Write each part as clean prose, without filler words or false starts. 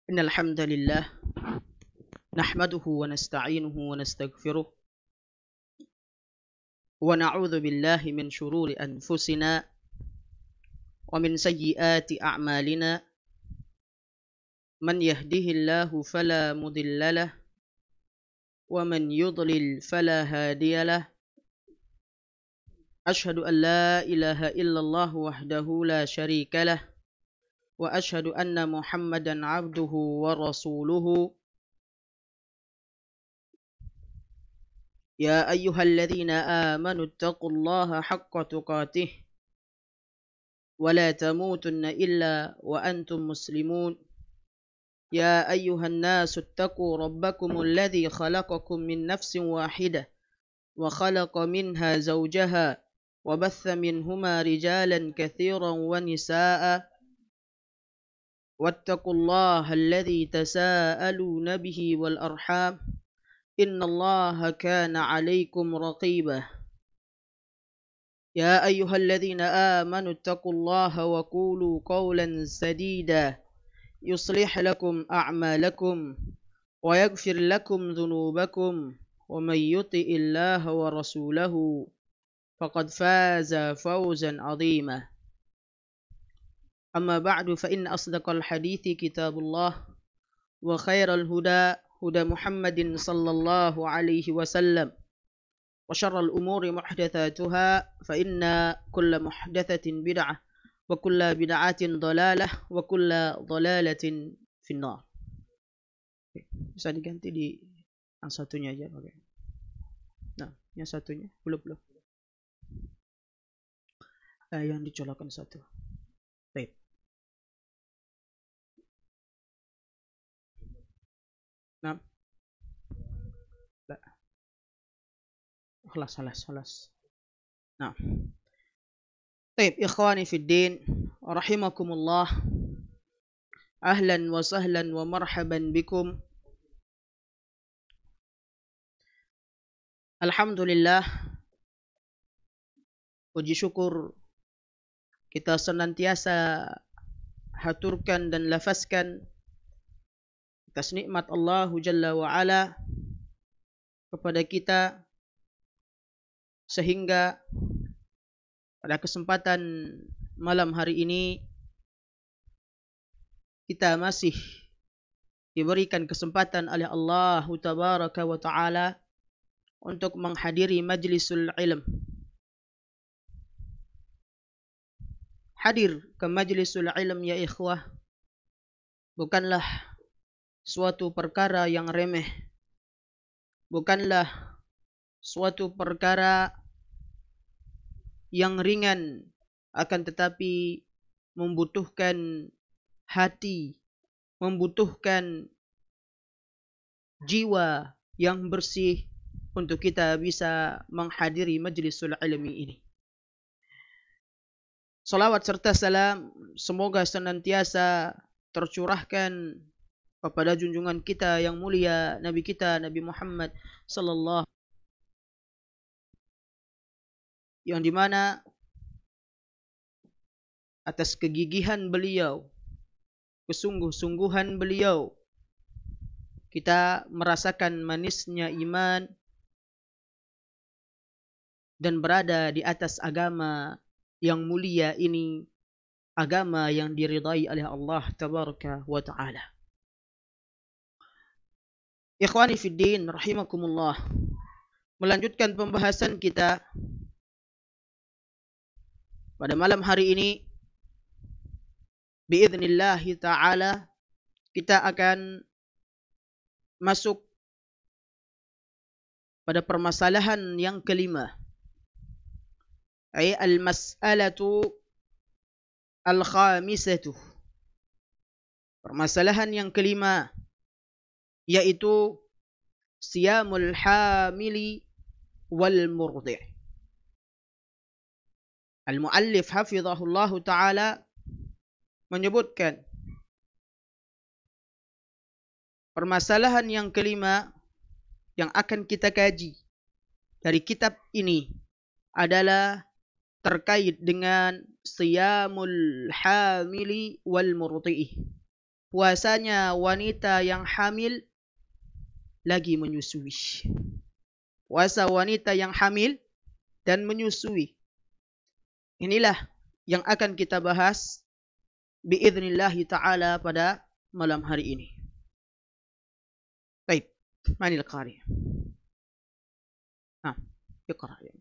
إن الحمد لله نحمده ونستعينه ونستغفره ونعوذ بالله من شرور أنفسنا ومن سيئات أعمالنا من يهده الله فلا مضل له ومن يضلل فلا هادي له أشهد أن لا إله إلا الله وحده لا شريك له وأشهد أن محمدا عبده ورسوله يا أيها الذين آمنوا اتقوا الله حق تقاته ولا تموتن إلا وأنتم مسلمون يا أيها الناس اتقوا ربكم الذي خلقكم من نفس واحدة وخلق منها زوجها وبث منهما رجالا كثيرا ونساء واتقوا الله الذي تساءلون به والأرحام إن الله كان عليكم رقيبا يا أيها الذين آمنوا اتقوا الله وقولوا قولا سديدا يصلح لكم أعمالكم ويغفر لكم ذنوبكم ومن يطع الله ورسوله فقد فاز فوزا عظيما أما بعد فإن أصدق الحديث كتاب الله وخير الهدى هدى محمد صلى الله عليه وسلم وشر الأمور محدثاتها فإن كل محدثة بدعة وكل بدعة ضلالة وكل ضلالة في النار. Bisa diganti di yang satunya aja pakai. Nah, yang satunya belum. Yang dicolokkan satu. Baik. Nah. خلاص. Nah. Baik, ikhwani fid din, rahimakumullah. Ahlan wa sahlan wa marhaban bikum. Alhamdulillah, puji syukur kita senantiasa haturkan dan lafazkan atas nikmat Allah Jalla wa Ala kepada kita, sehingga pada kesempatan malam hari ini kita masih diberikan kesempatan oleh Allah Tabaraka wa Ta'ala untuk menghadiri majlisul ilm. Hadir ke majlisul ilm ya ikhwah bukanlah suatu perkara yang remeh, bukanlah suatu perkara yang ringan, akan tetapi membutuhkan hati, membutuhkan jiwa yang bersih untuk kita bisa menghadiri majlisul ilmi ini. Salawat serta salam semoga senantiasa tercurahkan kepada junjungan kita yang mulia, Nabi kita Nabi Muhammad sallallahu, yang dimana atas kegigihan beliau, kesungguh-sungguhan beliau, kita merasakan manisnya iman dan berada di atas agama yang mulia ini, agama yang diridai oleh Allah Tabaraka wa Ta'ala. Ikhwani fid din, rahimakumullah. Melanjutkan pembahasan kita pada malam hari ini, biidznillahi ta'ala, kita akan masuk pada permasalahan yang kelima, ay al-mas'alatu al-khamisatu. Permasalahan yang kelima yaitu siyamul hamili wal murdi'. Al-muallif hafizahullahu ta'ala menyebutkan permasalahan yang kelima yang akan kita kaji dari kitab ini adalah terkait dengan siyamul hamili wal murdi'i, puasanya wanita yang hamil lagi menyusui. Puasa wanita yang hamil dan menyusui. Inilah yang akan kita bahas biidznillahi ta'ala pada malam hari ini. Baik, manil qari. Iqra ya.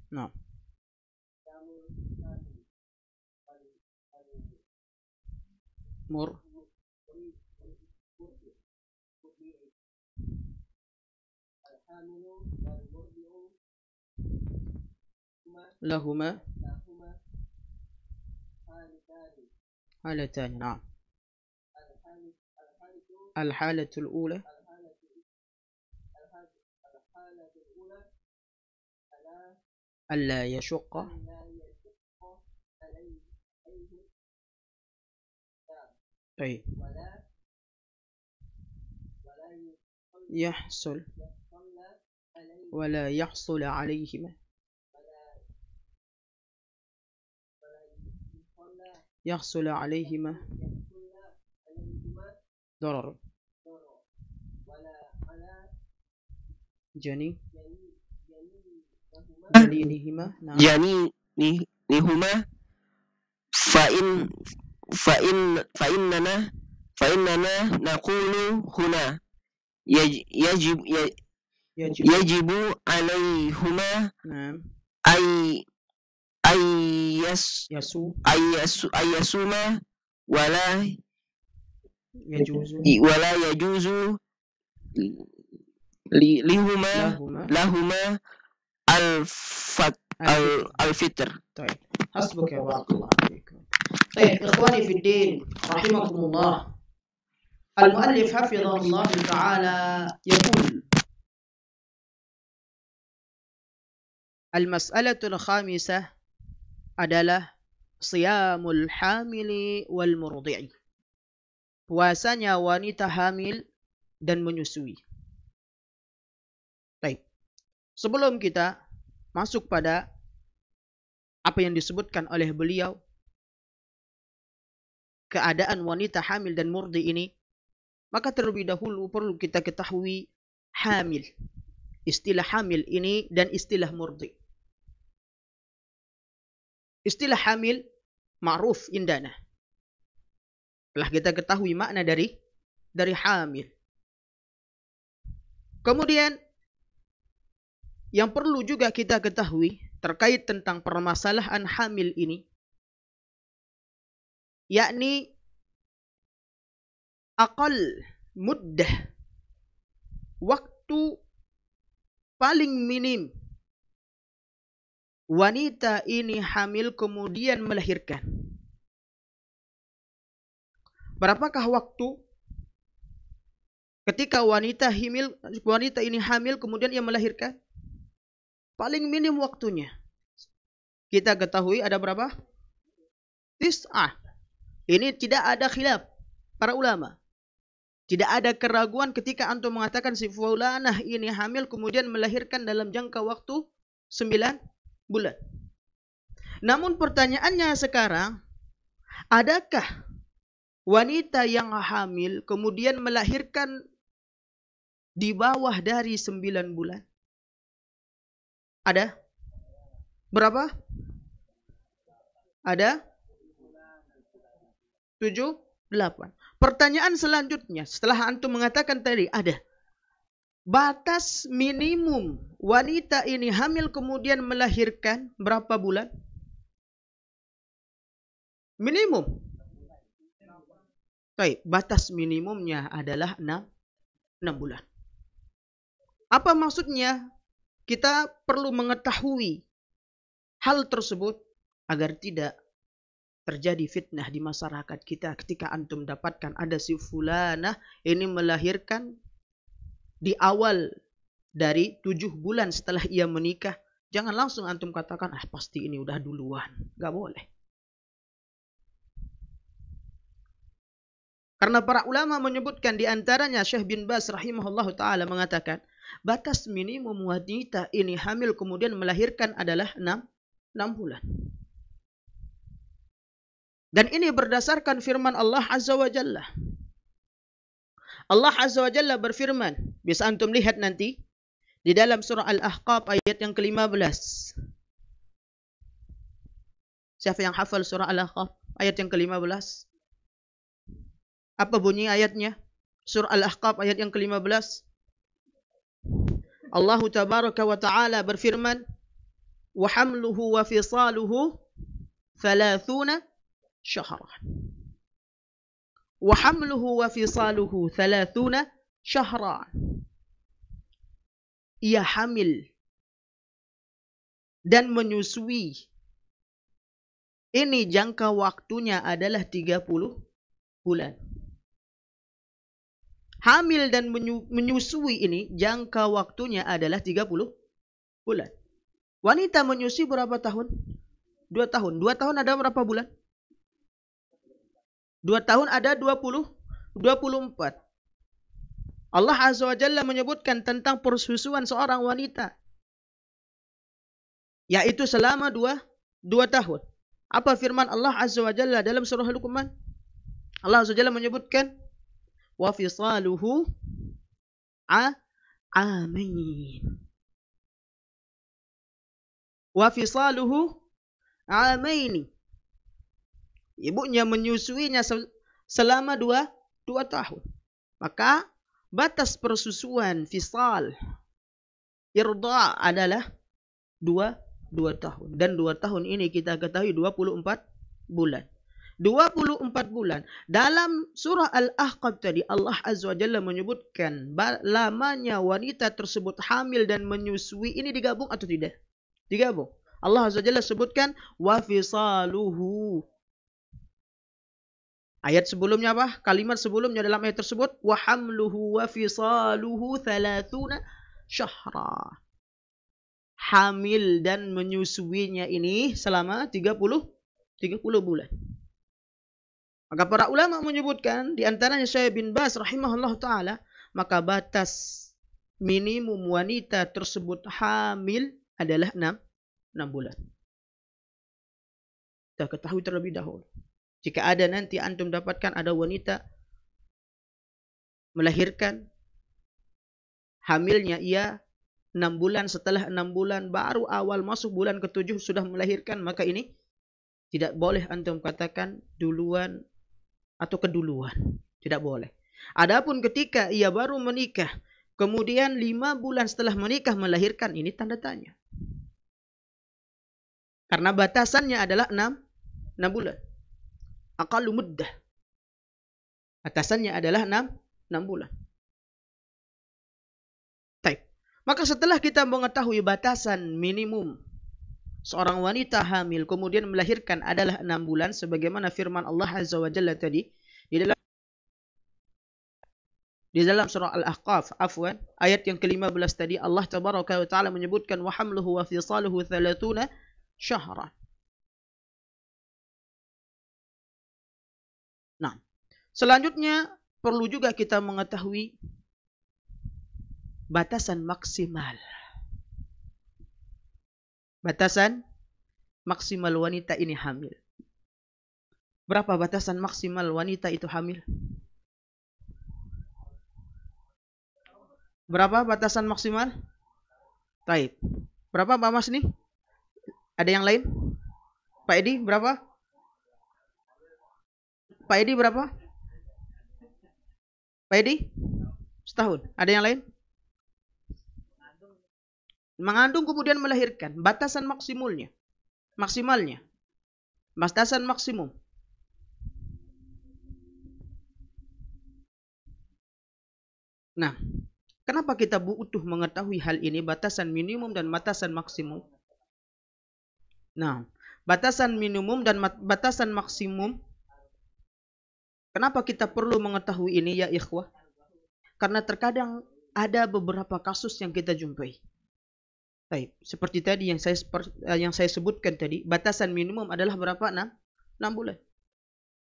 Nah. Mur lahuma halatan. Nah. الحالة الأولى ألا يشق طيب يحصل ولا يحصل عليهما يحصل عليهما ضرر جنينهما فإننا نقول هنا يجب عليهما أن يصوما ولا يجوز لهما الفطر. طيب حسبك يا بارك الله فيكم. طيب إخواني في الدين رحمكم الله، المؤلف حفظه الله تعالى يقول: المسألة الخامسة adalah siyamul hamili wal murdi'i. Puasanya wanita hamil dan menyusui. Baik. Sebelum kita masuk pada apa yang disebutkan oleh beliau, keadaan wanita hamil dan murdi ini, maka terlebih dahulu perlu kita ketahui hamil. Istilah hamil ini dan istilah murdi. Istilah hamil ma'ruf indana. Telah kita ketahui makna dari hamil. Kemudian yang perlu juga kita ketahui terkait tentang permasalahan hamil ini, yakni aqal muddah, waktu paling minim wanita ini hamil kemudian melahirkan. Berapakah waktu ketika wanita ini hamil kemudian ia melahirkan? Paling minim waktunya kita ketahui ada berapa? 9. Ini tidak ada khilaf para ulama. Tidak ada keraguan ketika antum mengatakan si fulanah ini hamil kemudian melahirkan dalam jangka waktu 9 bulan. Namun pertanyaannya sekarang, adakah wanita yang hamil kemudian melahirkan di bawah dari 9 bulan? Ada? Berapa? Ada? 7, 8. Pertanyaan selanjutnya, setelah antum mengatakan tadi ada batas minimum wanita ini hamil kemudian melahirkan berapa bulan? Minimum. Baik, batas minimumnya adalah 6 bulan. Apa maksudnya? Kita perlu mengetahui hal tersebut agar tidak terjadi fitnah di masyarakat kita ketika antum dapatkan ada si fulanah ini melahirkan di awal dari 7 bulan setelah ia menikah. Jangan langsung antum katakan, pasti ini udah duluan. Gak boleh. Karena para ulama menyebutkan di antaranya Syekh bin Baz rahimahullah ta'ala mengatakan, batas minimum wanita ini hamil kemudian melahirkan adalah 6 bulan. Dan ini berdasarkan firman Allah Azza wa Jalla. Allah Azza wa Jalla berfirman, bisa antum lihat nanti di dalam surah Al-Ahqaf ayat yang ke-15. Siapa yang hafal surah Al-Ahqaf ayat yang ke-15? Apa bunyi ayatnya? Surah Al-Ahqaf ayat yang ke-15. Allah tabaraka wa ta'ala berfirman, wa hamluhu wa fisaluhu 30 syahran. Wa hamluhu wa fisaluhu 30 syahran. Ia hamil dan menyusui. Ini jangka waktunya adalah 30 bulan. Hamil dan menyusui ini jangka waktunya adalah 30 bulan. Wanita menyusui berapa tahun? 2 tahun. 2 tahun ada berapa bulan? 2 tahun ada 24. Allah Azza wa Jalla menyebutkan tentang persusuan seorang wanita, yaitu selama 2 tahun. Apa firman Allah Azza wa Jalla dalam surah Luqman? Allah Azza wa Jalla menyebutkan wa fisaluhu amain. Wa fisaluhu amaini. Ibunya menyusuinya selama 2 tahun. Maka batas persusuan fisal irda adalah 2 tahun. Dan 2 tahun ini kita ketahui 24 bulan. 24 bulan. Dalam surah Al-Ahqaf tadi Allah Azza wa Jalla menyebutkan lamanya wanita tersebut hamil dan menyusui ini digabung atau tidak? Digabung. Allah Azza wa Jalla sebutkan wa fisaluhu. Ayat sebelumnya apa? Kalimat sebelumnya dalam ayat tersebut wa hamluhu wa fisaluhu 30 syahra. Hamil dan menyusuinya ini selama 30 bulan. Maka para ulama menyebutkan, di antaranya Syekh bin Baz rahimahullah ta'ala, maka batas minimum wanita tersebut hamil adalah 6 bulan. Kita ketahui terlebih dahulu. Jika ada nanti antum dapatkan ada wanita melahirkan, hamilnya ia 6 bulan, setelah 6 bulan baru awal masuk bulan ke-7 sudah melahirkan, maka ini tidak boleh antum katakan duluan atau keduluan. Tidak boleh. Adapun ketika ia baru menikah, kemudian 5 bulan setelah menikah melahirkan, ini tanda tanya. Karena batasannya adalah 6 bulan. Aqallu muddah. Batasannya adalah 6 bulan. Baik. Maka setelah kita mengetahui batasan minimum seorang wanita hamil kemudian melahirkan adalah 6 bulan sebagaimana firman Allah Azza wa Jalla tadi di dalam surah Al-Ahqaf, ayat yang ke-15 tadi Allah tabaraka wa taala menyebutkan wa hamluhu wa fisaluhu 30 syahran. Nah, selanjutnya perlu juga kita mengetahui batasan maksimal. Batasan maksimal wanita ini hamil. Berapa batasan maksimal wanita itu hamil? Berapa batasan maksimal? Baik. Berapa Pak Mas nih? Ada yang lain? Pak Edi berapa? Pak Edi berapa? Pak Edi? Setahun. Ada yang lain? Mengandung kemudian melahirkan. Batasan maksimalnya. Batasan maksimum. Nah, kenapa kita butuh mengetahui hal ini? Batasan minimum dan batasan maksimum. Nah, batasan minimum dan batasan maksimum. Kenapa kita perlu mengetahui ini ya ikhwah? Karena terkadang ada beberapa kasus yang kita jumpai. Baik, seperti tadi yang saya sebutkan tadi, batasan minimum adalah berapa? 6 bulan.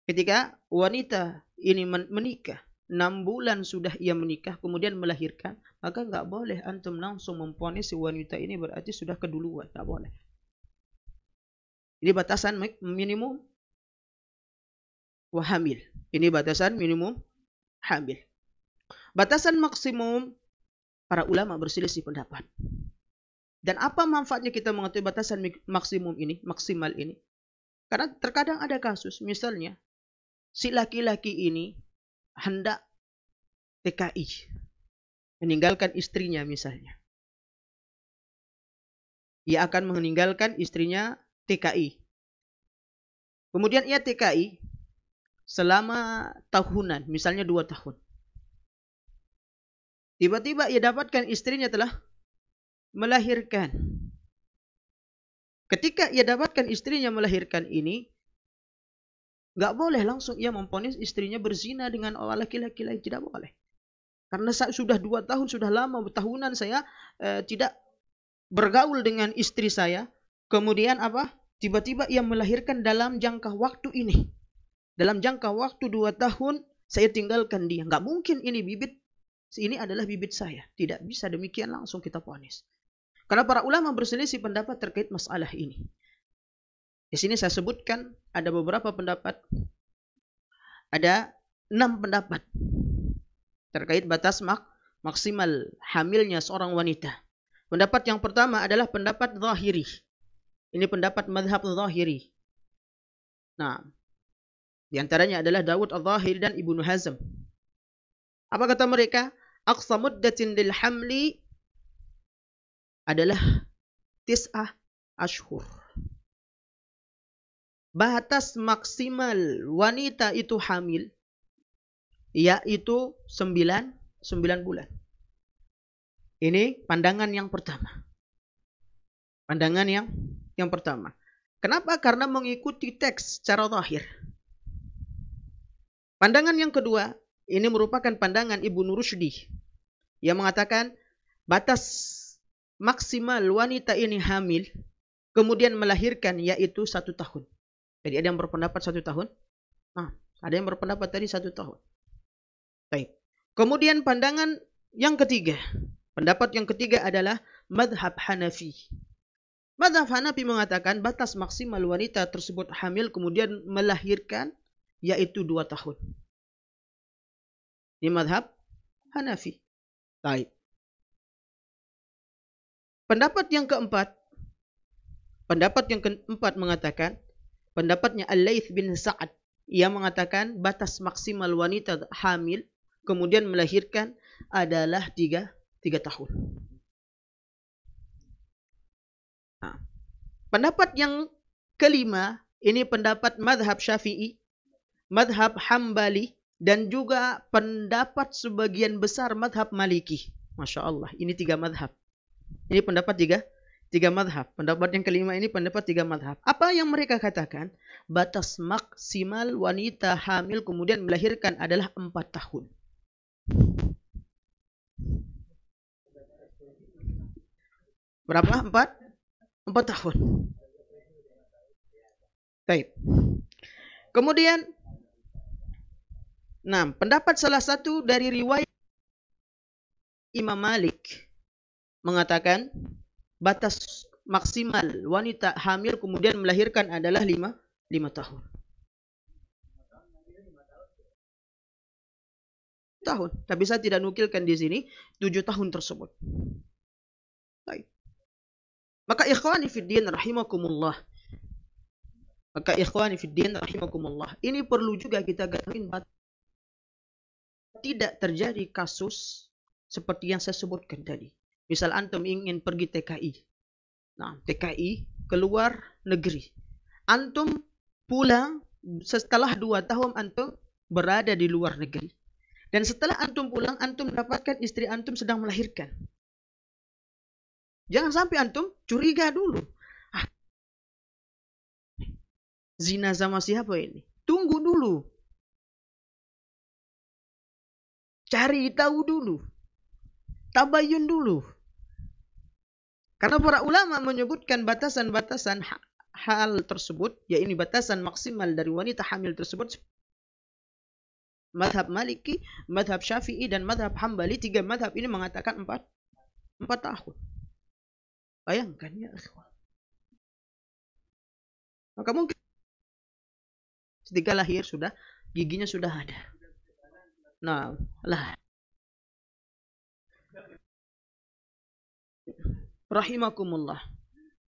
Ketika wanita ini menikah, 6 bulan sudah ia menikah, kemudian melahirkan, maka nggak boleh antum langsung memponis si wanita ini berarti sudah keduluan. Nggak boleh. Ini batasan minimum wahamil. Ini batasan minimum hamil. Batasan maksimum, para ulama berselisih pendapat. Dan apa manfaatnya kita mengetahui batasan maksimum ini, maksimal ini? Karena terkadang ada kasus, misalnya, si laki-laki ini hendak TKI, meninggalkan istrinya misalnya. Ia akan meninggalkan istrinya TKI. Kemudian ia TKI selama tahunan, misalnya 2 tahun. Tiba-tiba ia dapatkan istrinya telah melahirkan. Ketika ia dapatkan istrinya melahirkan ini, nggak boleh langsung ia memponis istrinya berzina dengan laki-laki lain. Tidak boleh. Karena sudah 2 tahun, sudah lama, tahunan saya tidak bergaul dengan istri saya. Kemudian apa? Tiba-tiba ia melahirkan dalam jangka waktu ini. Dalam jangka waktu 2 tahun, saya tinggalkan dia. Nggak mungkin ini bibit. Ini adalah bibit saya. Tidak bisa demikian langsung kita ponis. Karena para ulama berselisih pendapat terkait masalah ini. Di sini saya sebutkan ada beberapa pendapat. Ada 6 pendapat terkait batas maksimal hamilnya seorang wanita. Pendapat yang pertama adalah pendapat zahiri. Ini pendapat madhab zahiri. Nah, di antaranya adalah Dawud al-Zahiri dan Ibnu Hazm. Apa kata mereka? Aqsa muddatin lil hamli adalah 9 ashhur. Batas maksimal wanita itu hamil yaitu 9 bulan. Ini pandangan yang pertama. Pandangan yang pertama. Kenapa? Karena mengikuti teks secara zahir. Pandangan yang kedua, ini merupakan pandangan Ibnu Rushdi yang mengatakan batas maksimal wanita ini hamil kemudian melahirkan yaitu 1 tahun. Jadi ada yang berpendapat 1 tahun. Nah, ada yang berpendapat tadi 1 tahun. Baik. Kemudian pandangan yang ketiga. Pendapat yang ketiga adalah madhab Hanafi. Madhab Hanafi mengatakan batas maksimal wanita tersebut hamil kemudian melahirkan yaitu 2 tahun. Ini madhab Hanafi. Baik. Pendapat yang keempat mengatakan, pendapatnya Al-Laits bin Sa'ad. Ia mengatakan batas maksimal wanita hamil kemudian melahirkan adalah 3 tahun. Nah, pendapat yang kelima, ini pendapat madhab Syafi'i, madhab Hambali, dan juga pendapat sebagian besar madhab Maliki. Masya Allah, ini 3 madhab. Ini pendapat 3 madhab. Pendapat yang kelima ini pendapat 3 madhab. Apa yang mereka katakan? Batas maksimal wanita hamil kemudian melahirkan adalah 4 tahun. Berapa? 4 tahun. Baik. Kemudian, nah, pendapat salah satu dari riwayat Imam Malik mengatakan batas maksimal wanita hamil kemudian melahirkan adalah 5 tahun. Tapi saya tidak nukilkan di sini 7 tahun tersebut. Baik. Maka ikhwani fiddin rahimakumullah. Ini perlu juga kita garis tidak terjadi kasus seperti yang saya sebutkan tadi. Misal antum ingin pergi TKI. Nah, TKI keluar negeri. Antum pulang setelah 2 tahun antum berada di luar negeri. Dan setelah antum pulang, antum mendapatkan istri antum sedang melahirkan. Jangan sampai antum curiga dulu. Zina sama siapa ini? Tunggu dulu. Cari tahu dulu. Tabayun dulu. Karena para ulama menyebutkan batasan-batasan hal tersebut, yaitu batasan maksimal dari wanita hamil tersebut Madhab Maliki, madhab Syafi'i, dan madhab Hambali. 3 madhab ini mengatakan 4 tahun. Bayangkan ya ikhwan. Maka mungkin ketika lahir sudah giginya sudah ada. Nah, lah. Rahimakumullah.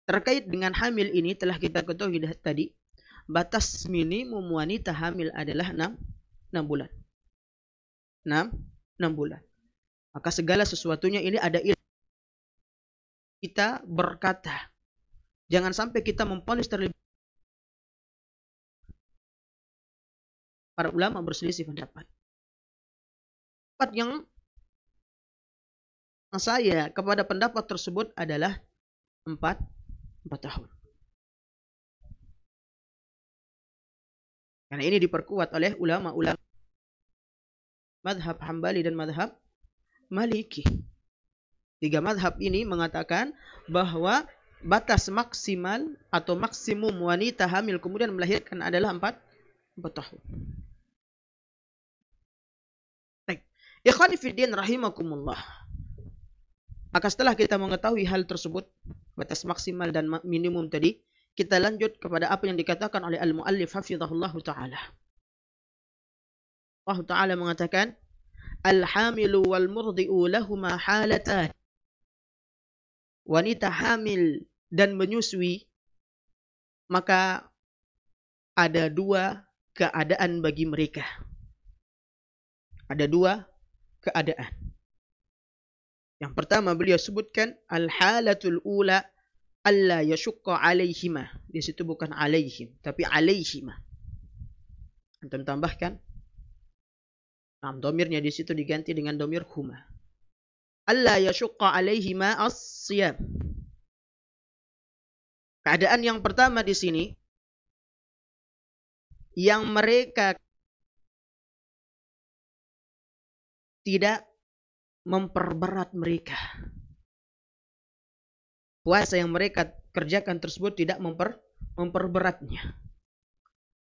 Terkait dengan hamil ini telah kita ketahui tadi, batas minimum wanita hamil adalah 6 bulan. 6 bulan. Maka segala sesuatunya ini ada ilmu. Kita berkata, jangan sampai kita memponis terlebih. Para ulama berselisih pendapat. Pendapat yang saya kepada pendapat tersebut adalah 4 tahun. Karena ini diperkuat oleh ulama-ulama madhab Hambali dan madhab Maliki. 3 madhab ini mengatakan bahwa batas maksimal atau maksimum wanita hamil kemudian melahirkan adalah 4 tahun. Baik. Ikhwani fiddin rahimakumullah. Maka setelah kita mengetahui hal tersebut, batas maksimal dan minimum tadi, kita lanjut kepada apa yang dikatakan oleh al-muallif hafizahullah ta'ala. Allah Ta'ala mengatakan, al-hamilu wal murdi'u lahuma halatan. Wanita hamil dan menyusui, maka ada 2 keadaan bagi mereka. Ada 2 keadaan. Yang pertama beliau sebutkan al-halatul ula alla yashqa alaihima. Di situ bukan alaihim, tapi alaihima. Antum tambahkan domirnya di situ diganti dengan domir huma. Alla yashqa alaihima as-siyam. Keadaan yang pertama di sini yang mereka tidak memperberat mereka. Puasa yang mereka kerjakan tersebut tidak memperberatnya.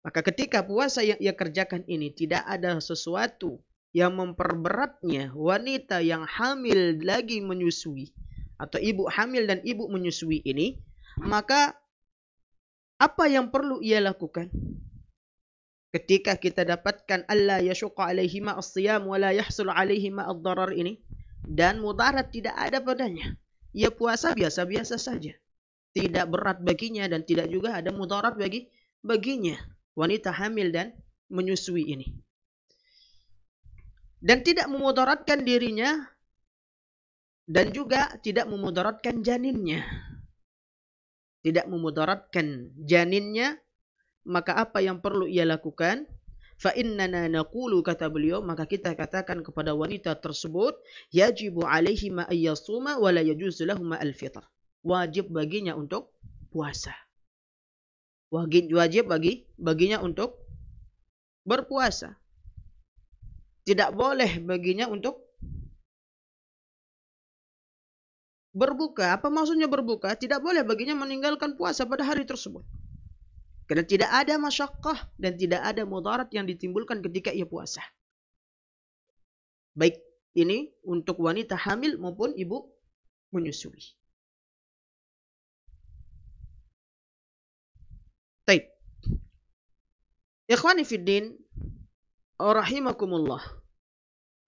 Maka ketika puasa yang ia kerjakan ini tidak ada sesuatu yang memperberatnya, wanita yang hamil lagi menyusui atau ibu hamil dan ibu menyusui ini, maka apa yang perlu ia lakukan? Ketika kita dapatkan alla yashqa alaihima as-siyam wa la yahsul alaihima ad-darar ini, dan mudarat tidak ada padanya, ia puasa biasa-biasa saja, tidak berat baginya dan tidak juga ada mudarat baginya, wanita hamil dan menyusui ini, dan tidak memudaratkan dirinya dan juga tidak memudaratkan janinnya, maka apa yang perlu ia lakukan? Fa innana naqulu, kata beliau, maka kita katakan kepada wanita tersebut, yajibu alaihi ma ayyasuma wa la yajuzu lahum al-fitr. Wajib baginya untuk puasa. Wajib baginya untuk berpuasa. Tidak boleh baginya untuk berbuka. Apa maksudnya berbuka? Tidak boleh baginya meninggalkan puasa pada hari tersebut. Karena tidak ada masyaqqah dan tidak ada mudarat yang ditimbulkan ketika ia puasa. Baik ini untuk wanita hamil maupun ibu menyusui. Baik. Ikhwani fiddin, rahimakumullah.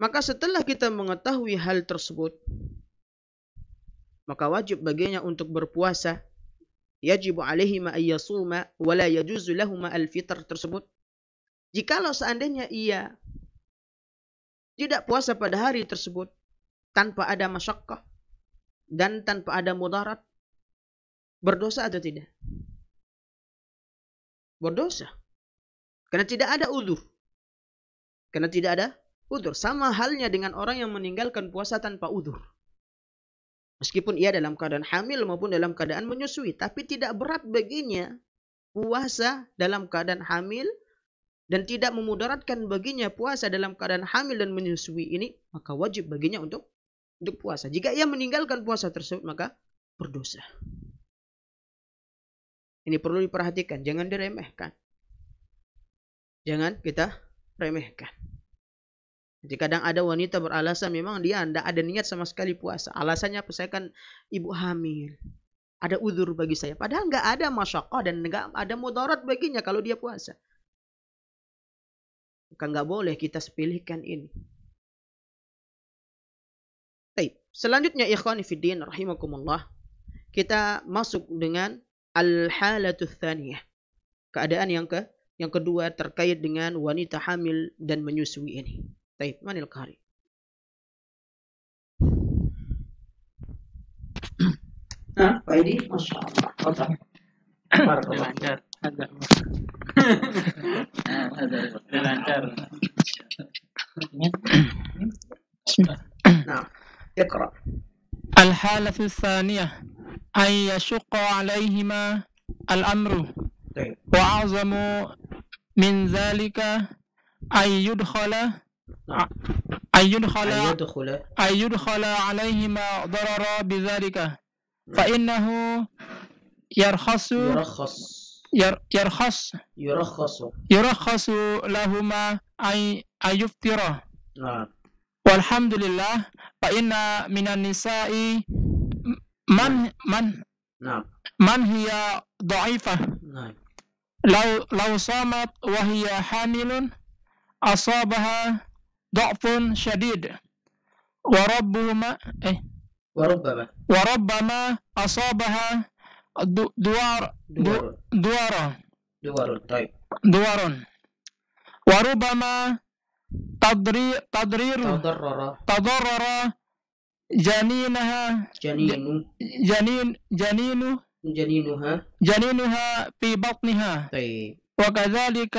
Maka setelah kita mengetahui hal tersebut, maka wajib baginya untuk berpuasa. Yajibu alaihi ma ayyasuma wa la yajuzu lahum al-fitr tersebut. Jikalau seandainya ia tidak puasa pada hari tersebut tanpa ada masyaqqah dan tanpa ada mudarat, berdosa atau tidak? Berdosa. Karena tidak ada udzur. Sama halnya dengan orang yang meninggalkan puasa tanpa udzur. Meskipun ia dalam keadaan hamil maupun dalam keadaan menyusui, tapi tidak berat baginya puasa dalam keadaan hamil dan tidak memudaratkan baginya puasa dalam keadaan hamil dan menyusui ini, maka wajib baginya untuk puasa. Jika ia meninggalkan puasa tersebut, maka berdosa. Ini perlu diperhatikan, jangan diremehkan. Jangan kita remehkan. Jadi kadang ada wanita beralasan memang dia tidak ada niat sama sekali puasa. Alasannya apa? Saya kan ibu hamil. Ada uzur bagi saya. Padahal nggak ada masyaqqah dan nggak ada mudarat baginya kalau dia puasa. Maka nggak boleh kita sepilihkan ini. Baik. Selanjutnya ikhwani fiddin rahimakumullah. Kita masuk dengan al-halatu tsaniyah. Keadaan yang kedua terkait dengan wanita hamil dan menyusui ini. Baik, manil qari. Nah, Pak Edi, Masya Allah. Lancar. Lancar. Nah, اقرأ. الحالة الثانية أن يشق عليهما الأمر طيب. وأعظم من ذلك أن يدخل عليهما ضرر بذلك فإنه يرخص لهما أن يفطر. والحمد لله فإن من النساء من هي ضعيفة لو صامت وهي حامل أصابها ضعف شديد وربما أصابها دوار وربما تضرر جنينها في بطنها. وكذلك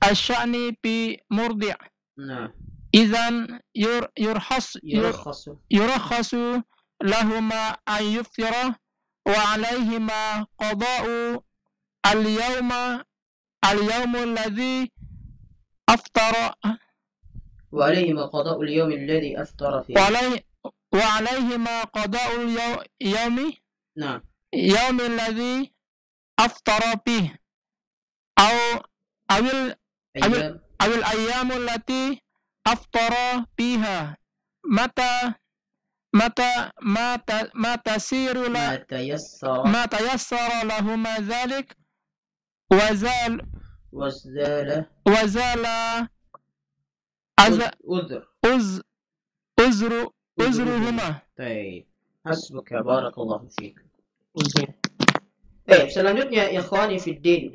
الشأن في مرضع. إذن يرخص لهما أن يفطر وعليهما قضاء اليوم الذي أفطر وعليهما قضاء اليوم الذي أفطر فيه. وعليهما قضاء اليوم يوم الذي أفطر فيه أو الأيام التي أفطر فيها ما تيسر لهما ذلك وزال أزرهما. طيب حسبك بارك الله فيك. Baik, selanjutnya ikhwani fiddin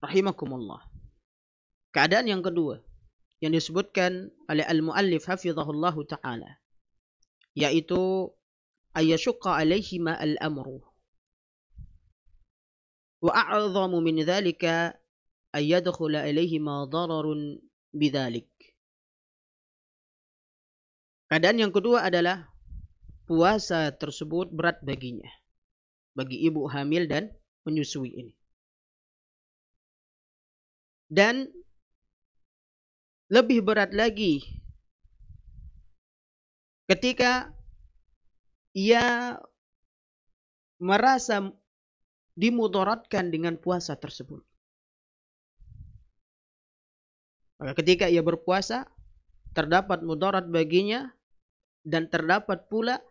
rahimakumullah. Keadaan yang kedua yang disebutkan oleh al-muallif hafizahullahu taala yaitu ayyashqa alaihima al-amru wa a'zamu min dhalika ay yadkhula alaihima dararun bidzalik. Keadaan yang kedua adalah puasa tersebut berat baginya, bagi ibu hamil dan menyusui ini. Dan lebih berat lagi ketika ia merasa dimudaratkan dengan puasa tersebut. Maka ketika ia berpuasa terdapat mudarat baginya dan terdapat pula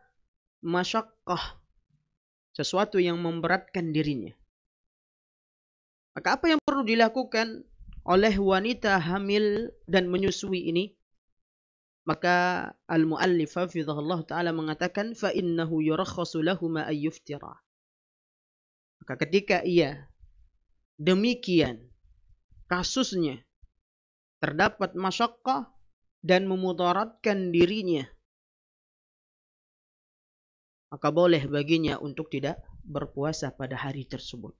masyaqqah, sesuatu yang memberatkan dirinya. Maka apa yang perlu dilakukan oleh wanita hamil dan menyusui ini? Maka al-muallif hafizahullah ta'ala mengatakan fa innahu yurakhasu lahuma ay yuftira. Maka ketika ia demikian kasusnya terdapat masyaqqah dan memudaratkan dirinya, maka boleh baginya untuk tidak berpuasa pada hari tersebut.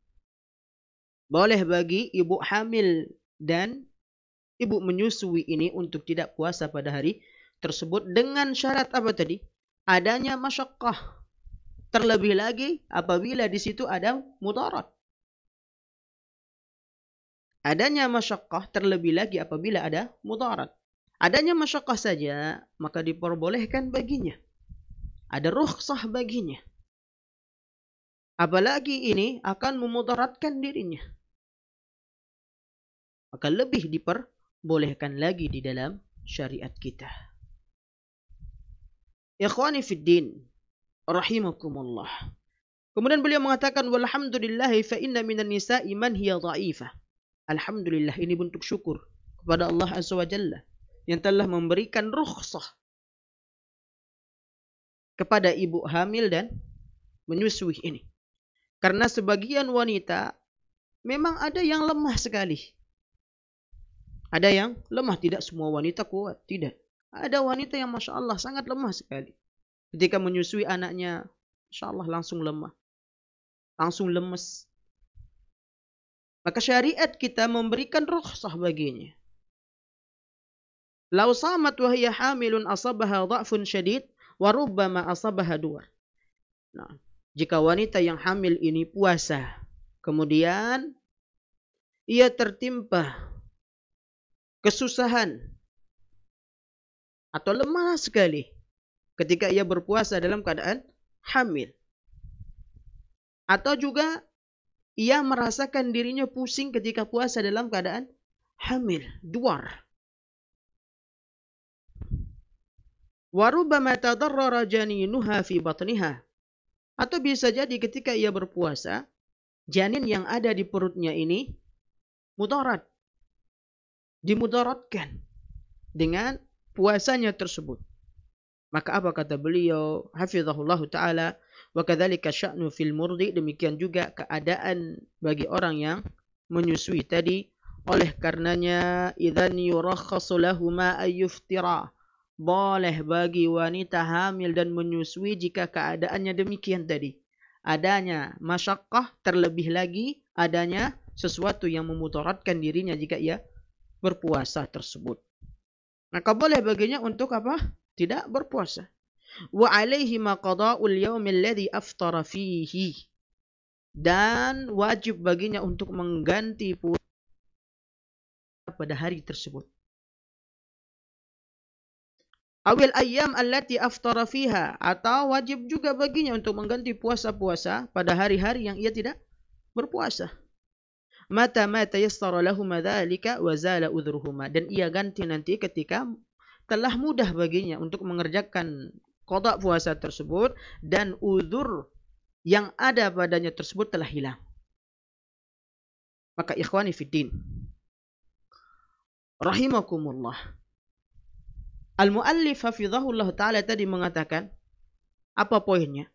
Boleh bagi ibu hamil dan ibu menyusui ini untuk tidak puasa pada hari tersebut dengan syarat apa tadi? Adanya masyaqqah. Terlebih lagi apabila di situ ada mudarat. Adanya masyaqqah terlebih lagi apabila ada mudarat. Adanya masyaqqah saja maka diperbolehkan baginya. Ada rukhsah baginya. Apalagi ini akan memudaratkan dirinya. Maka lebih bolehkan lagi di dalam syariat kita. Ikhwani fid din, rahimakumullah. Kemudian beliau mengatakan walhamdulillahi fa inna minan nisa'i man hiya dha'ifah. Alhamdulillah, ini bentuk syukur kepada Allah Azza wa Jalla yang telah memberikan rukhsah kepada ibu hamil dan menyusui ini. Karena sebagian wanita memang ada yang lemah sekali. Ada yang lemah, tidak semua wanita kuat, tidak. Ada wanita yang Masya Allah sangat lemah sekali. Ketika menyusui anaknya, Masya Allah langsung lemah. Langsung lemes. Maka syariat kita memberikan rukhsah baginya. Lau samat wa hiya hamilun asabaha dha'fun syadid wa rubbama asabaha duar. Nah, jika wanita yang hamil ini puasa, kemudian ia tertimpa kesusahan atau lemah sekali ketika ia berpuasa dalam keadaan hamil. Atau juga ia merasakan dirinya pusing ketika puasa dalam keadaan hamil, duar. Wa rubbama tadarrara janinuha fi batniha. Atau bisa jadi ketika ia berpuasa, janin yang ada di perutnya ini mudarat. Dimudaratkan dengan puasanya tersebut. Maka apa kata beliau? Hafizahullah ta'ala. Wa kadzalika sya'nu fil murdi. Demikian juga keadaan bagi orang yang menyusui tadi. Oleh karenanya, idzan yurakhasu lahuma ayyuftira. Boleh bagi wanita hamil dan menyusui jika keadaannya demikian tadi. Adanya masyaqqah, terlebih lagi adanya sesuatu yang memudaratkan dirinya jika ia berpuasa tersebut. Maka boleh baginya untuk apa? Tidak berpuasa. Wa alaihi ma qada'ul yaumil ladzi aftara fihi. Dan wajib baginya untuk mengganti puasa pada hari tersebut. Awil ayyam allati aftara fiha, atau wajib juga baginya untuk mengganti puasa-puasa pada hari-hari yang ia tidak berpuasa. Mata yassara lahum dzalika wa zala udhruhuma, dan ia ganti nanti ketika telah mudah baginya untuk mengerjakan qada puasa tersebut dan uzur yang ada padanya tersebut telah hilang. Maka ikhwani fiddin rahimakumullah, al-muallif hafizahullah ta'ala tadi mengatakan, apa poinnya?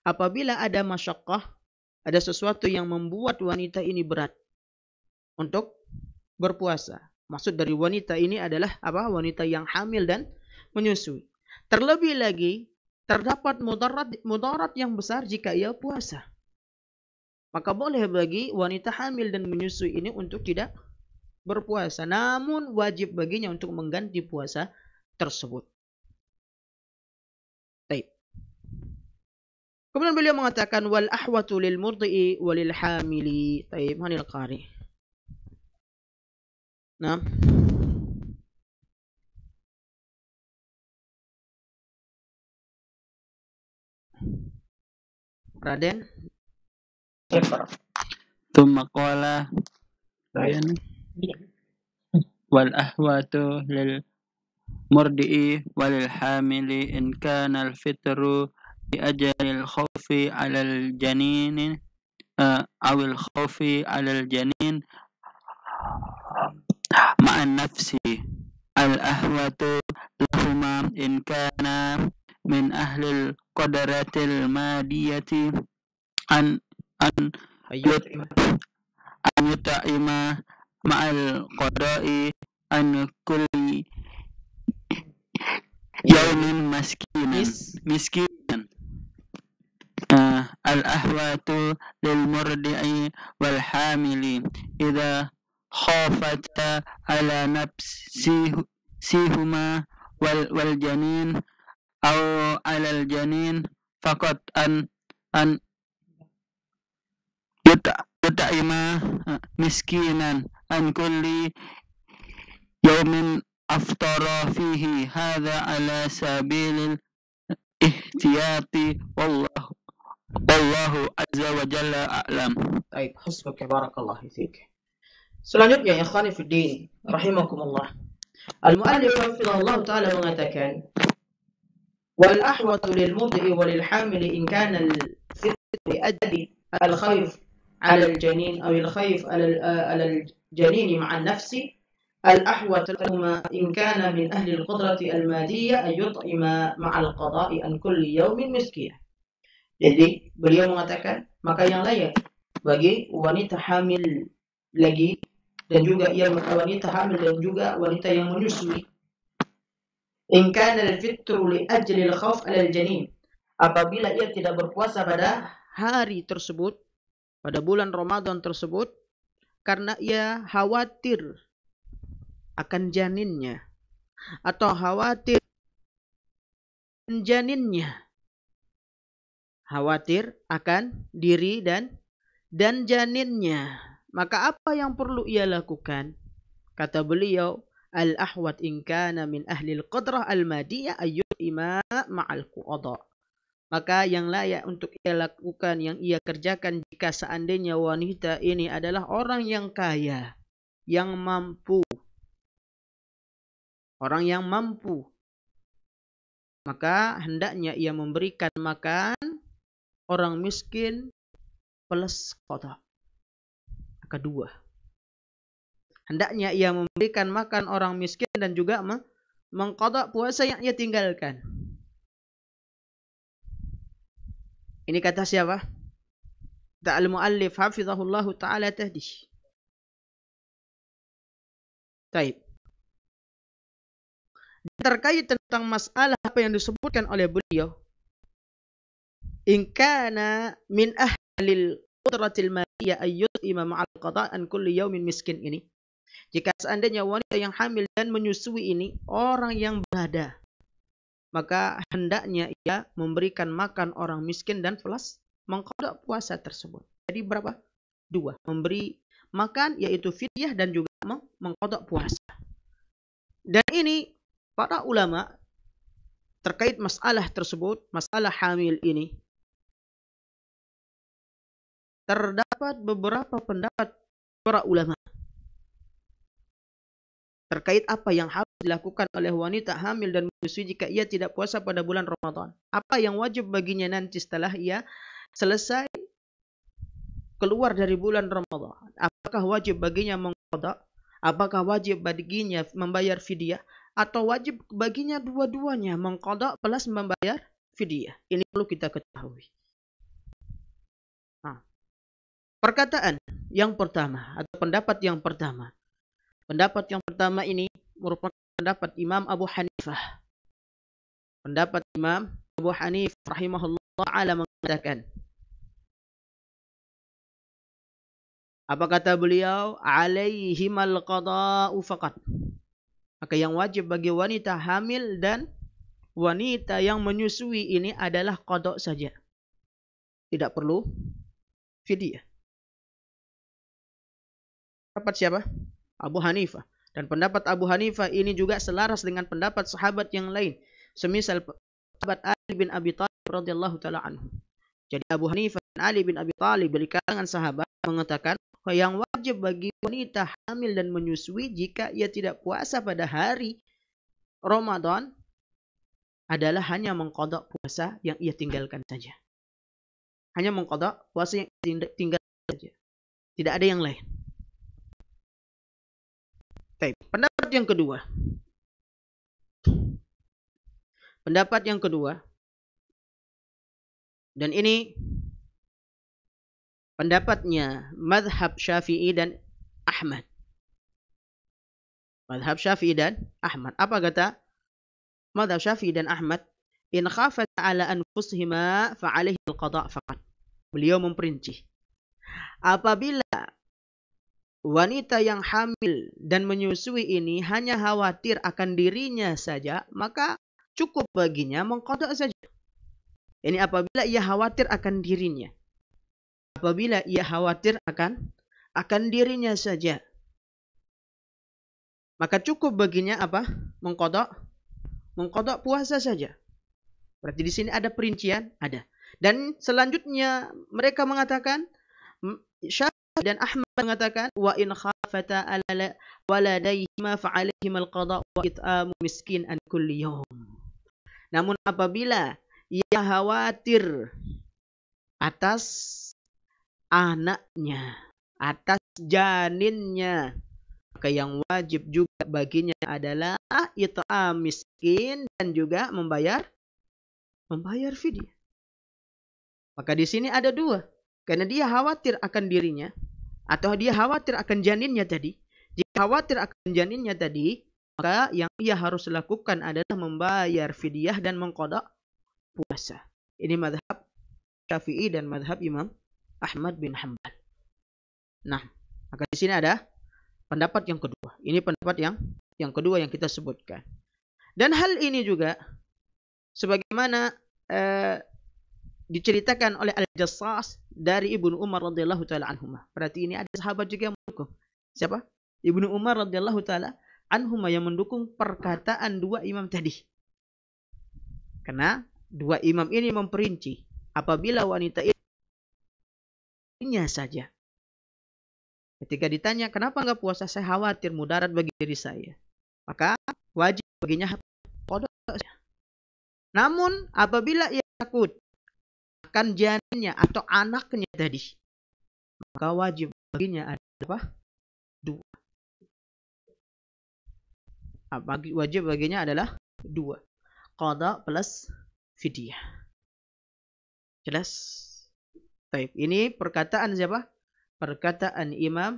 Apabila ada masyaqqah, ada sesuatu yang membuat wanita ini berat untuk berpuasa. Maksud dari wanita ini adalah apa? Wanita yang hamil dan menyusui. Terlebih lagi, terdapat mudarat yang besar jika ia puasa. Maka boleh bagi wanita hamil dan menyusui ini untuk tidak berpuasa. Namun wajib baginya untuk mengganti puasa tersebut. Baik. Kemudian beliau mengatakan wal ahwatu lil murdi'i walil hamili. Baik, manil qari. Nah. Raden. ثم قال والأهوات للمرضع وللحامل إن كان الفطر لأجل الخوف على الجنين أو الخوف على الجنين مع النفس. الأهوات لهما إن كان من أهل القدرة المادية أن يطعم مع القضاء عن كل يوم مسكينا. الأهوات للمرضع والحامل إذا خافتا على نفسهما والجنين أو على الجنين فقط أن يطعم مسكينا عن كل يوم أفطر فيه. هذا على سبيل الاحتياط والله عز وجل أعلم. Baik, hasbuka barakallahu fiik. Selanjutnya, ya ikhwani fiddin, rahimakumullah. Al-mu'allif hafizahullah ta'ala mengatakan, wal ahwatu lil mud'i walil hamili in kana al-fitr ajli al-khayf ala al-janin aw al-khayf ala al-janin ma'a an-nafsi al-ahwat lahuma in kana min ahli al-qudrati al-madiyya ay yut'ima ma'a al-qada'i an kulli yawmin miskinah. Jadi beliau mengatakan, maka yang layak bagi wanita hamil lagi dan juga wanita hamil dan juga wanita yang menyusui. In kana al-fitru li ajli al-khauf 'ala al-janin. Apabila ia tidak berpuasa pada hari tersebut, pada bulan Ramadan tersebut, karena ia khawatir akan janinnya atau khawatir janinnya, khawatir akan diri dan janinnya. Maka apa yang perlu ia lakukan? Kata beliau, al-ahwat in kana min ahli al-qadrah al-madiyah ayyu'ima ma'al qada. Maka yang layak untuk ia lakukan, yang ia kerjakan jika seandainya wanita ini adalah orang yang kaya, yang mampu. Orang yang mampu. Maka hendaknya ia memberikan makan orang miskin plus qada. Kedua, hendaknya ia memberikan makan orang miskin dan juga mengqada puasa yang ia tinggalkan. Ini kata siapa? Kata al-muallif hafizahullahu ta'ala tadi. Baik. Terkait tentang masalah apa yang disebutkan oleh beliau, in kana min ahlil qudratil madiyah ayyut'ima ma'al qada'an kulli yaumin miskin ini. Jika seandainya wanita yang hamil dan menyusui ini orang yang berada, maka hendaknya ia memberikan makan orang miskin dan plus mengqada puasa tersebut. Jadi berapa? 2. Memberi makan yaitu fidyah dan juga mengqada puasa. Dan ini para ulama terkait masalah tersebut, masalah hamil ini, terdapat beberapa pendapat para ulama terkait apa yang harus dilakukan oleh wanita hamil dan menyusui jika ia tidak puasa pada bulan Ramadan. Apa yang wajib baginya nanti setelah ia selesai keluar dari bulan Ramadan. Apakah wajib baginya mengqada? Apakah wajib baginya membayar fidyah? Atau wajib baginya dua-duanya, mengqada plus membayar fidyah? Ini perlu kita ketahui. Perkataan yang pertama atau pendapat yang pertama. Pendapat yang pertama ini merupakan pendapat Imam Abu Hanifah. Pendapat Imam Abu Hanifah rahimahullah ta'ala mengatakan, apa kata beliau? Alaihimal qada'u faqat. Maka yang wajib bagi wanita hamil dan wanita yang menyusui ini adalah qada' saja. Tidak perlu fidyah. Pendapat siapa? Abu Hanifah. Dan pendapat Abu Hanifah ini juga selaras dengan pendapat sahabat yang lain. Semisal sahabat Ali bin Abi Thalib radhiyallahu ta'ala anhu. Jadi Abu Hanifah dan Ali bin Abi Thalib dari kalangan sahabat mengatakan yang wajib bagi wanita hamil dan menyusui jika ia tidak puasa pada hari Ramadan adalah hanya mengqada puasa yang ia tinggalkan saja. Hanya mengqada puasa yang ia tinggalkan saja. Tidak ada yang lain. Baik, pendapat yang kedua. Pendapat yang kedua. Dan ini pendapatnya mazhab Syafi'i dan Ahmad. Mazhab Syafi'i dan Ahmad. Apa kata mazhab Syafi'i dan Ahmad? In khafat ala anfusihima fa'alaihi al-qada' faqat. Beliau memperinci. Apabila wanita yang hamil dan menyusui ini hanya khawatir akan dirinya saja, maka cukup baginya mengqada saja. Ini apabila ia khawatir akan dirinya. Apabila ia khawatir akan dirinya saja, maka cukup baginya apa? Mengqada puasa saja. Berarti di sini ada perincian, ada. Dan selanjutnya mereka mengatakan dan Ahmad mengatakan wa in khafata ala waladayhima fa alaihim al-qada wa it'amu miskin an kulli yawm. Namun apabila ia khawatir atas anaknya, atas janinnya, maka yang wajib juga baginya adalah it'am miskin dan juga membayar fidyah. Maka di sini ada dua. Karena dia khawatir akan dirinya atau dia khawatir akan janinnya tadi. Jika khawatir akan janinnya tadi, maka yang ia harus lakukan adalah membayar fidyah dan mengqada puasa. Ini mazhab Syafi'i dan mazhab Imam Ahmad bin Hanbal. Nah, maka di sini ada pendapat yang kedua. Ini pendapat yang kedua yang kita sebutkan. Dan hal ini juga sebagaimana diceritakan oleh Al-Jassas dari Ibnu Umar radhiyallahu taala anhuma. Berarti ini ada sahabat juga yang mendukung. Siapa? Ibnu Umar radhiyallahu taala anhuma yang mendukung perkataan dua imam tadi. Karena dua imam ini memperinci apabila wanita ini saja. Ketika ditanya kenapa enggak puasa, saya khawatir mudarat bagi diri saya. Maka wajib baginya qada. Namun apabila ia takut akan janinnya atau anaknya tadi, maka wajib baginya adalah dua. Wajib baginya adalah dua. Qada plus fidyah. Jelas? Baik, ini perkataan siapa? Perkataan Imam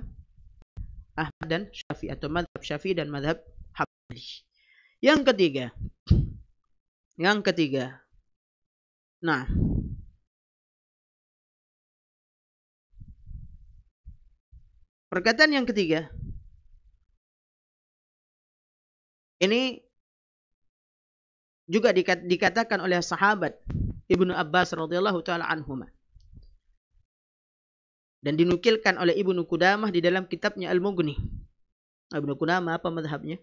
Ahmad dan Syafi'i atau mazhab Syafi'i dan mazhab Hambali. Yang ketiga. Nah, perkataan yang ketiga ini juga dikatakan oleh sahabat Ibnu Abbas radhiyallahu taala anhuma dan dinukilkan oleh Ibnu Qudamah di dalam kitabnya Al-Mughni. Ibnu Qudamah apa mazhabnya?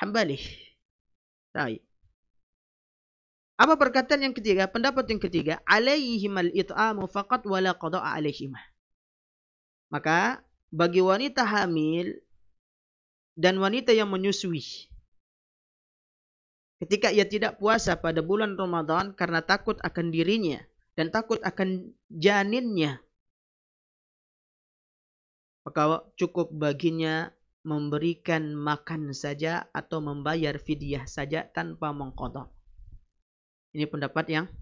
Hambali. Baik. Apa perkataan yang ketiga? Pendapat yang ketiga, alaihimal it'amu faqat wala qada'a alaihimah. Maka bagi wanita hamil dan wanita yang menyusui, ketika ia tidak puasa pada bulan Ramadan karena takut akan dirinya dan takut akan janinnya, maka cukup baginya memberikan makan saja atau membayar fidyah saja tanpa mengqada. Ini pendapat yang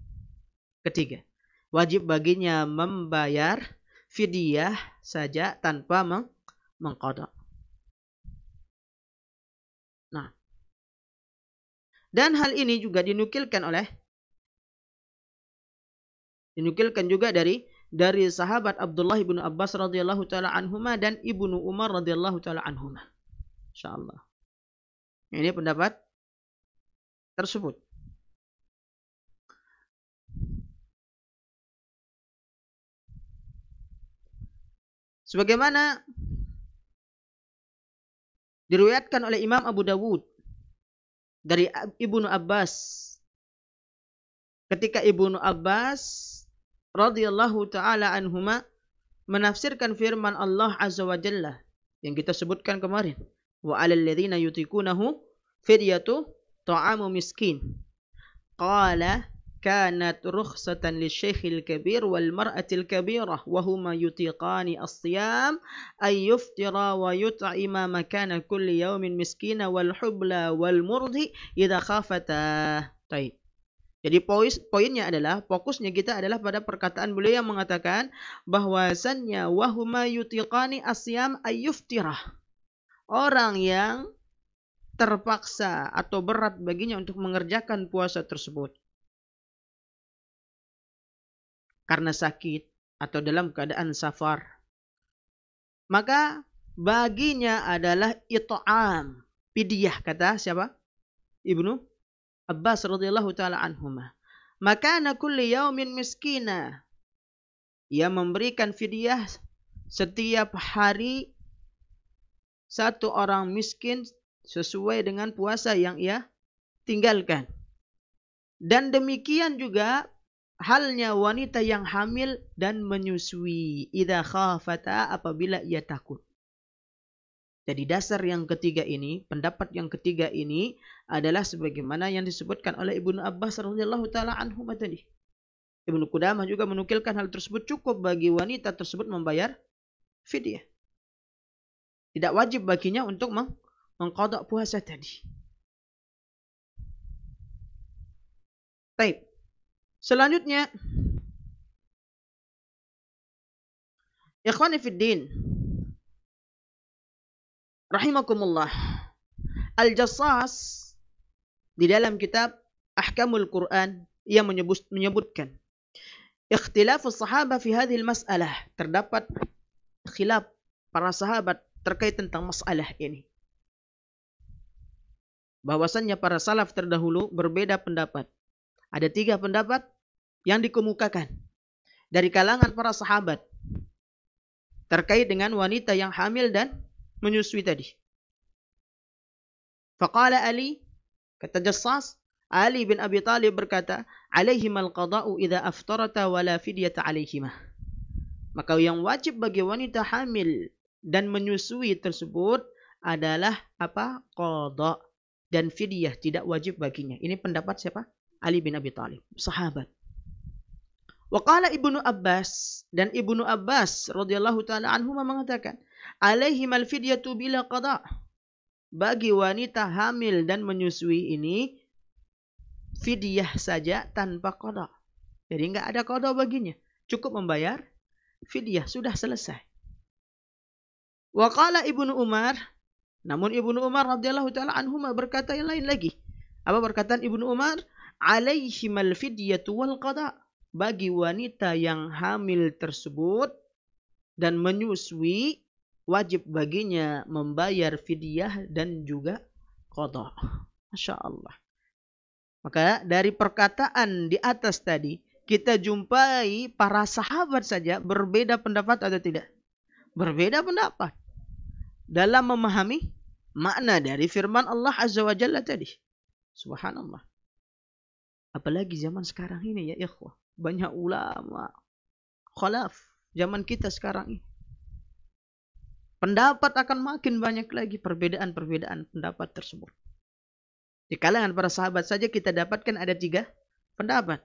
ketiga. Wajib baginya membayar fidyah saja tanpa mengqada. Nah, dan hal ini juga dinukilkan juga dari sahabat Abdullah bin Abbas radhiyallahu taala anhuma dan Ibnu Umar radhiyallahu taala anhuma. Insyaallah. Ini pendapat tersebut. Sebagaimana diriwayatkan oleh Imam Abu Dawud dari Ibnu Abbas, ketika Ibnu Abbas radhiyallahu taala anhuma menafsirkan firman Allah azza wa jalla yang kita sebutkan kemarin, wa 'alal ladzina yutiqunahu fidyatu ta'amu miskin. Qala kanat rukhsatan lisyaikhil kabir wal mar'atil kabirah wa huma yutiqani as-siyam ay yuftira wa yut'ima makana kulli yawmin miskina wal hubla wal murdi idza khafata. Baik. Jadi poinnya adalah, fokusnya kita adalah pada perkataan beliau yang mengatakan bahwasannya wa huma yutiqani as-siyam ay yuftira. Orang yang terpaksa atau berat baginya untuk mengerjakan puasa tersebut karena sakit atau dalam keadaan safar, maka baginya adalah it'am, fidyah, kata siapa? Ibnu Abbas radhiyallahu taala anhuma. Makana kulli yaumin miskina. Ia memberikan fidyah setiap hari satu orang miskin sesuai dengan puasa yang ia tinggalkan. Dan demikian juga halnya wanita yang hamil dan menyusui. Idza khafata, apabila ia takut. Jadi dasar yang ketiga ini, pendapat yang ketiga ini adalah sebagaimana yang disebutkan oleh Ibnu Abbas radhiyallahu taala anhu tadi. Ibnu Qudamah juga menukilkan hal tersebut, cukup bagi wanita tersebut membayar fidyah. Tidak wajib baginya untuk mengqadha puasa tadi. Baik. Selanjutnya, ikhwani fid din, rahimakumullah. Al-Jassas di dalam kitab Ahkamul Quran ia menyebutkan ikhtilaf as-sahabah fi hadhihi al-mas'alah, terdapat khilaf para sahabat terkait tentang masalah ini. Bahwasannya para salaf terdahulu berbeda pendapat. Ada 3 pendapat yang dikemukakan dari kalangan para sahabat terkait dengan wanita yang hamil dan menyusui tadi. Faqala Ali, kata Jassas, Ali bin Abi Thalib berkata, alaihimal qada'u idza aftarata wala fidyata alaihimah. Maka yang wajib bagi wanita hamil dan menyusui tersebut adalah apa? Qadha, dan fidyah tidak wajib baginya. Ini pendapat siapa? Ali bin Abi Thalib, sahabat. Wa qala Ibnu Abbas, dan Ibnu Abbas radhiyallahu taala anhu mengatakan, alaihimal fidyatu bila qadha. Bagi wanita hamil dan menyusui ini fidyah saja tanpa qadha. Jadi enggak ada qadha baginya, cukup membayar fidyah, sudah selesai. Wa qala Ibnu Umar, namun Ibnu Umar radhiyallahu taala anhu berkata yang lain lagi. Apa perkataan Ibnu Umar? Alaihimal fidyatu wal qadha. Bagi wanita yang hamil tersebut dan menyusui, wajib baginya membayar fidyah dan juga qadha. Masya Allah. Maka dari perkataan di atas tadi, kita jumpai para sahabat saja berbeda pendapat atau tidak? Berbeda pendapat dalam memahami makna dari firman Allah Azza wa Jalla tadi. Subhanallah. Apalagi zaman sekarang ini ya ikhwah. Banyak ulama khalaf zaman kita sekarang ini. Pendapat akan makin banyak lagi, perbedaan-perbedaan pendapat tersebut. Di kalangan para sahabat saja kita dapatkan ada 3 pendapat.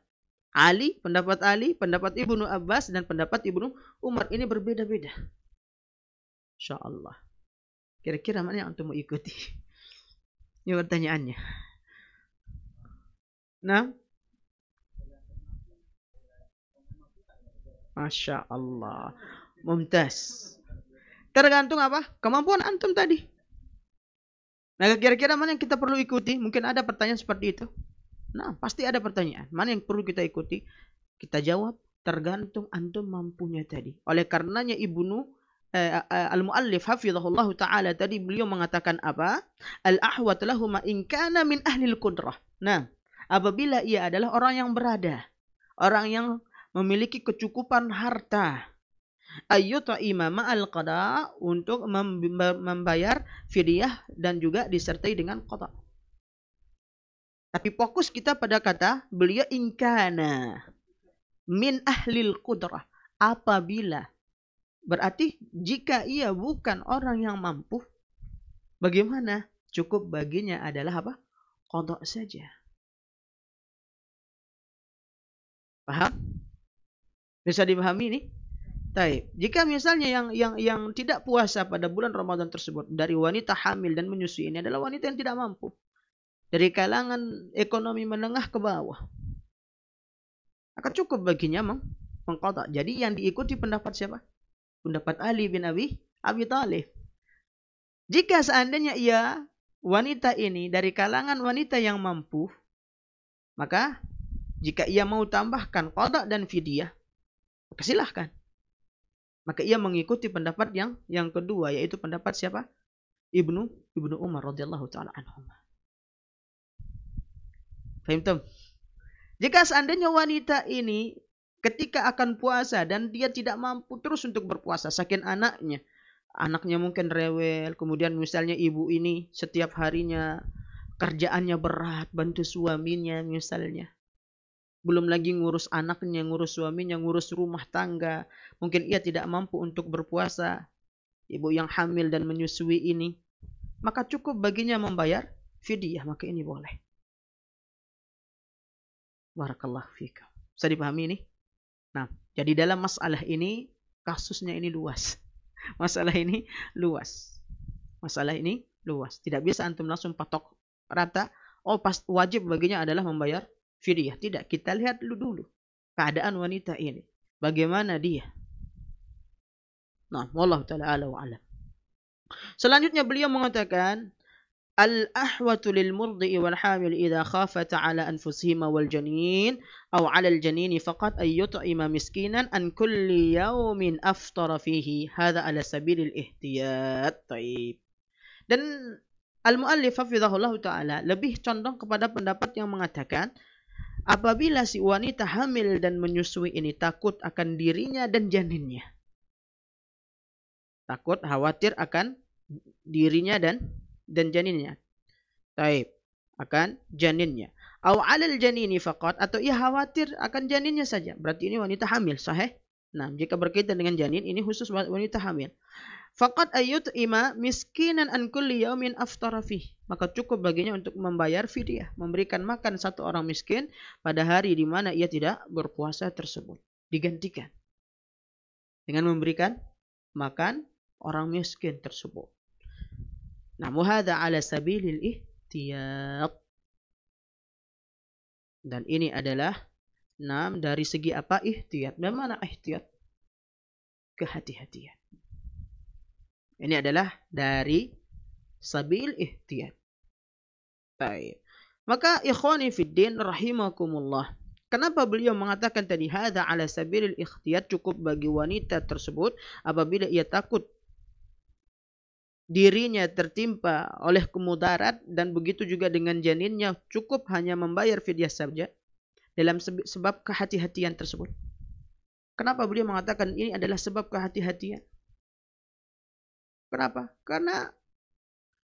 Ali, pendapat Ibnu Abbas, dan pendapat Ibnu Umar. Ini berbeda-beda. Insya Allah. Kira-kira mana yang antum mau ikuti? Ini pertanyaannya. Nah, Masya Allah. Mumtaz. Tergantung apa? Kemampuan antum tadi. Nah, kira-kira mana yang kita perlu ikuti? Mungkin ada pertanyaan seperti itu. Nah, pasti ada pertanyaan. Mana yang perlu kita ikuti? Kita jawab tergantung antum mampunya tadi. Oleh karenanya Al-Muallif hafizahullah ta'ala tadi beliau mengatakan apa? Al-ahwat lahuma in kana min ahlil qudrah. Nah, apabila ia adalah orang yang berada, orang yang memiliki kecukupan harta, ayyuta'ima ma'al qada, untuk membayar fidyah dan juga disertai dengan qada. Tapi fokus kita pada kata beliau in kana min ahlil qudrah. Apabila, berarti jika ia bukan orang yang mampu, bagaimana? Cukup baginya adalah apa? Qada saja. Paham? Bisa dipahami ini? Taib. Jika misalnya yang tidak puasa pada bulan Ramadan tersebut dari wanita hamil dan menyusui, ini adalah wanita yang tidak mampu, dari kalangan ekonomi menengah ke bawah, akan cukup baginya mengqadha. Jadi yang diikuti pendapat siapa? Pendapat Ali bin Abi Thalib. Jika seandainya ia wanita ini dari kalangan wanita yang mampu, maka jika ia mau tambahkan qadha dan fidyah, maka silahkan. Maka ia mengikuti pendapat yang kedua, yaitu pendapat siapa? Ibnu Umar radhiyallahu taala anhu. Faham? Jika seandainya wanita ini ketika akan puasa dan dia tidak mampu terus untuk berpuasa, saking anaknya mungkin rewel, kemudian misalnya ibu ini setiap harinya kerjaannya berat, bantu suaminya misalnya, belum lagi ngurus anaknya, ngurus suaminya, ngurus rumah tangga. Mungkin ia tidak mampu untuk berpuasa, ibu yang hamil dan menyusui ini, maka cukup baginya membayar fidyah, maka ini boleh. Barakallahu fikum. Bisa dipahami ini? Nah, jadi dalam masalah ini, kasusnya ini luas. Masalah ini luas. Masalah ini luas. Tidak bisa antum langsung patok rata, oh pas wajib baginya adalah membayar fidyah. Tidak, kita lihat dulu keadaan wanita ini. Bagaimana dia? Nah, wallahu ta'ala a'la wa a'lam. Selanjutnya beliau mengatakan, al-ahwatu lil murdi'i wal hamil idza khafata 'ala anfusihima wal janin aw 'ala al janini faqat ay yut'ima miskinan an kulli yawmin aftara fihi. Hadza 'ala sabilil ihtiyat. Taib. Dan al-muallif hafizahullah ta'ala lebih condong kepada pendapat yang mengatakan apabila si wanita hamil dan menyusui ini takut akan dirinya dan janinnya. Takut, khawatir akan dirinya dan janinnya. Taib, akan janinnya. Aw 'alal janini faqat, atau ia khawatir akan janinnya saja. Berarti ini wanita hamil, sahih? Nah, jika berkaitan dengan janin ini khusus wanita hamil. Faqat ayyut'ima miskinan an kulli yaumin aftara fih. Maka cukup baginya untuk membayar fidyah, memberikan makan satu orang miskin pada hari di mana ia tidak berpuasa tersebut. Digantikan dengan memberikan makan orang miskin tersebut. Nah, hadza 'ala sabilil ihtiyat. Dan ini adalah dari segi apa? Ihtiyat. Dan mana ihtiyat? Kehati-hatian. Ini adalah dari sabil ihtiyat. Baik. Maka ikhwani fiddin rahimakumullah. Kenapa beliau mengatakan tadi hadza 'ala sabilil ihtiyat, cukup bagi wanita tersebut apabila ia takut dirinya tertimpa oleh kemudarat, dan begitu juga dengan janinnya, cukup hanya membayar fidyah saja dalam sebab kehati-hatian tersebut. Kenapa beliau mengatakan ini adalah sebab kehati-hatian? Kenapa? Karena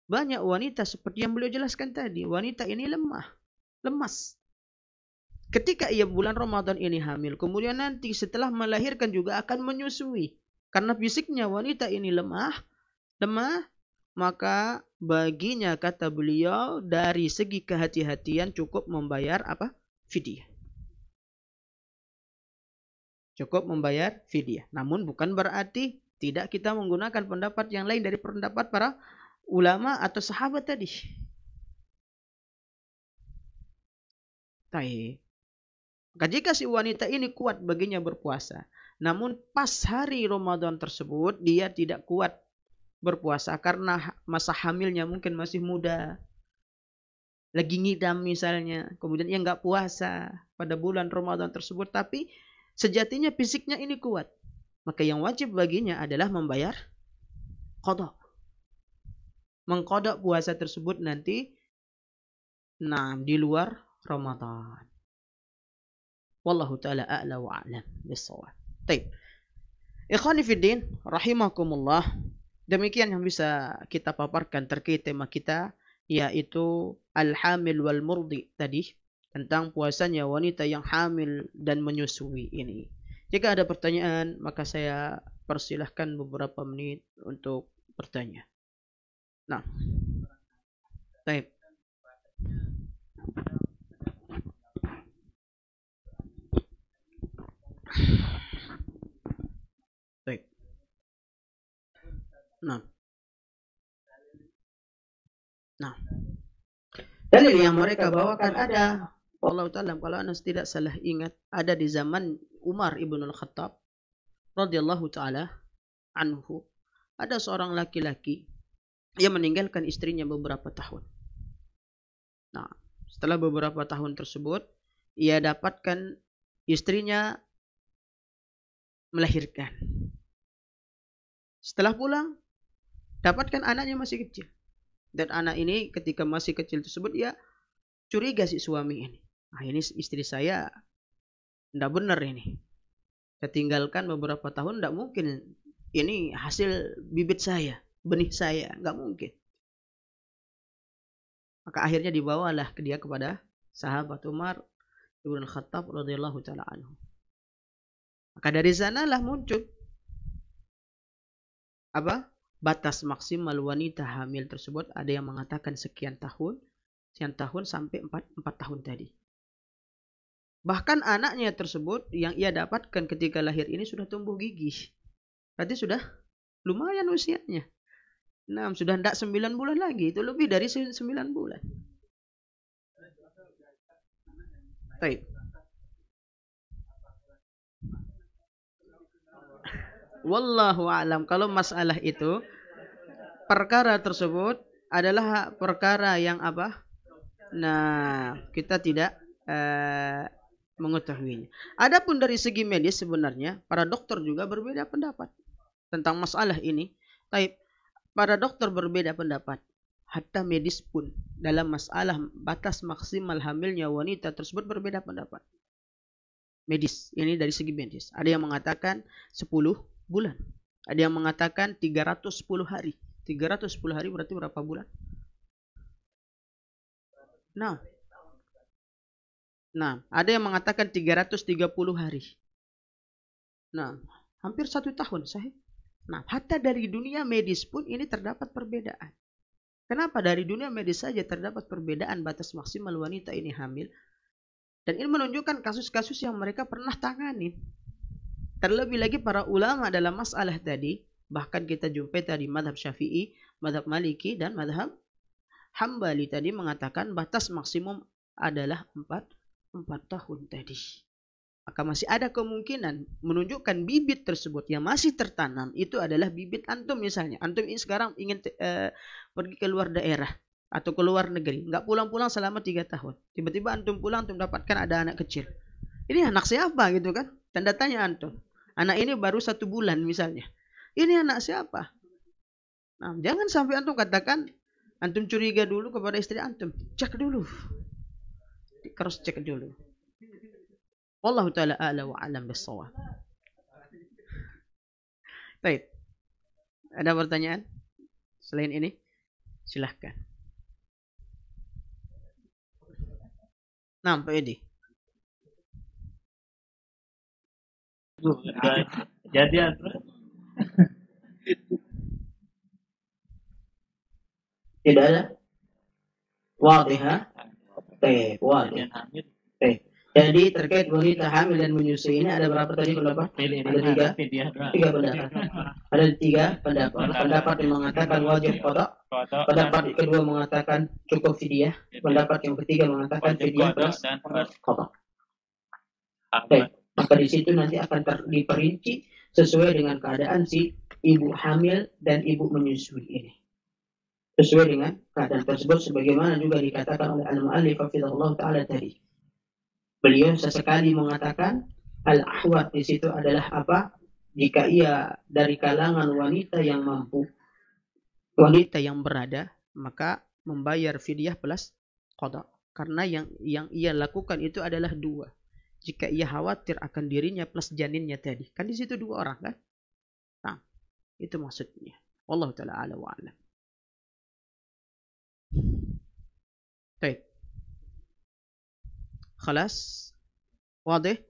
banyak wanita seperti yang beliau jelaskan tadi, wanita ini lemas. Ketika ia bulan Ramadan ini hamil, kemudian nanti setelah melahirkan juga akan menyusui. Karena fisiknya wanita ini lemah, maka baginya, kata beliau, dari segi kehati-hatian cukup membayar apa? Fidyah. Cukup membayar fidyah. Namun bukan berarti tidak kita menggunakan pendapat yang lain dari pendapat para ulama atau sahabat tadi. Baik. Maka jika si wanita ini kuat baginya berpuasa, namun pas hari Ramadan tersebut dia tidak kuat berpuasa karena masa hamilnya mungkin masih muda, lagi ngidam misalnya, kemudian ia nggak puasa pada bulan Ramadan tersebut, tapi sejatinya fisiknya ini kuat, maka yang wajib baginya adalah membayar qada, mengqada puasa tersebut nanti di luar Ramadan. Wallahu ta'ala a'la wa a'lam bis-shawab. Baik. Ikhwani fiddin rahimakumullah. Demikian yang bisa kita paparkan terkait tema kita, yaitu al-hamil wal murdi tadi, tentang puasanya wanita yang hamil dan menyusui ini. Jika ada pertanyaan, maka saya persilahkan beberapa menit untuk bertanya. Nah, baik. Baik. Nah, dalil yang mereka bawakan ada, Allah Ta'ala, kalau Anas tidak salah ingat, ada di zaman Umar ibn al-Khattab radhiyallahu ta'ala anhu, ada seorang laki-laki yang meninggalkan istrinya beberapa tahun. Nah, setelah beberapa tahun tersebut, ia dapatkan istrinya melahirkan. Setelah pulang, dapatkan anaknya masih kecil. Dan anak ini ketika masih kecil tersebut, ia curiga si suami ini. Nah, ini istri saya tidak benar ini. Saya tinggalkan beberapa tahun, tidak mungkin ini hasil bibit saya, benih saya, nggak mungkin. Maka akhirnya dibawalah dia kepada sahabat Umar. Ibnu Khattab radhiyallahu taala anhu. Maka dari sanalah muncul apa? Batas maksimal wanita hamil tersebut ada yang mengatakan sekian tahun sampai 4 tahun tadi. Bahkan anaknya tersebut yang ia dapatkan ketika lahir ini sudah tumbuh gigi. Berarti sudah lumayan usianya. Nah, sudah tidak 9 bulan lagi, itu lebih dari 9 bulan. Baik. Wallahu a'lam. Kalau masalah itu, perkara tersebut adalah perkara yang apa? Nah, kita tidak mengetahuinya. Adapun dari segi medis sebenarnya para dokter juga berbeda pendapat tentang masalah ini. Taib, para dokter berbeda pendapat. Hatta medis pun dalam masalah batas maksimal hamilnya wanita tersebut berbeda pendapat. Medis, ini dari segi medis. Ada yang mengatakan 10 bulan. Ada yang mengatakan 310 hari. 310 hari berarti berapa bulan? Nah, ada yang mengatakan 330 hari. Nah, hampir 1 tahun, sahih. Nah, hatta dari dunia medis pun ini terdapat perbedaan. Kenapa dari dunia medis saja terdapat perbedaan batas maksimal wanita ini hamil? Dan ini menunjukkan kasus-kasus yang mereka pernah tangani. Terlebih lagi para ulama dalam masalah tadi, bahkan kita jumpai tadi madhab Syafi'i, madhab Maliki, dan madhab Hambali tadi mengatakan batas maksimum adalah 4 tahun tadi. Maka masih ada kemungkinan menunjukkan bibit tersebut yang masih tertanam itu adalah bibit antum misalnya. Antum ini sekarang ingin pergi ke luar daerah atau ke luar negeri. Nggak pulang-pulang selama 3 tahun. Tiba-tiba antum pulang, antum dapatkan ada anak kecil. Ini anak siapa gitu kan? Tanda tanya antum. Anak ini baru 1 bulan misalnya. Ini anak siapa? Nah, jangan sampai antum katakan, antum curiga dulu kepada istri antum. Cek dulu. Cross cek dulu. Wallahu ta'ala a'la wa a'lam bis-shawab. Baik. Ada pertanyaan selain ini? Silahkan. Nah, Pak Edi. Jadi tidak ada. Wadihah. Wadih. Jadi terkait wanita hamil dan menyusui ini ada berapa tadi pendapat? Ada 3 pendapat. Ada 3 pendapat. Pendapat yang mengatakan wajib qada. Pendapat yang kedua mengatakan cukup fidyah. Pendapat yang ketiga mengatakan fidyah plus qada. Maka di situ nanti akan diperinci sesuai dengan keadaan si ibu hamil dan ibu menyusui ini. Sesuai dengan keadaan tersebut sebagaimana juga dikatakan oleh al-mu'allif hafizahullah taala tadi. Beliau sesekali mengatakan al-ahwat di situ adalah apa? Jika ia dari kalangan wanita yang mampu, wanita yang berada, maka membayar fidyah plus qada. Karena yang ia lakukan itu adalah 2. Jika ia khawatir akan dirinya plus janinnya tadi, kan di situ 2 orang kan? Nah, itu maksudnya. Wallahu taala a'la wa a'lam. Baik. Khalas? Wadih?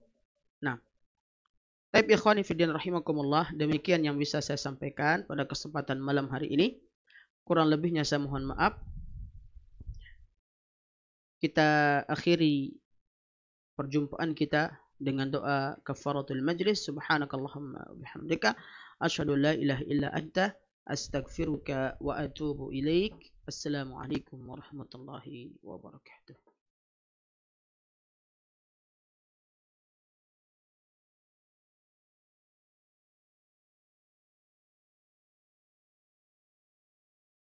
Nah. Baik ikhwani fiddin rahimakumullah. Demikian yang bisa saya sampaikan pada kesempatan malam hari ini. Kurang lebihnya saya mohon maaf. Kita akhiri perjumpaan kita dengan doa kafaratul majlis. Subhanakallahumma bihamdika asyhadu la ilaha illa anta astaghfiruka wa atubu ilaik. Assalamualaikum warahmatullahi wabarakatuh.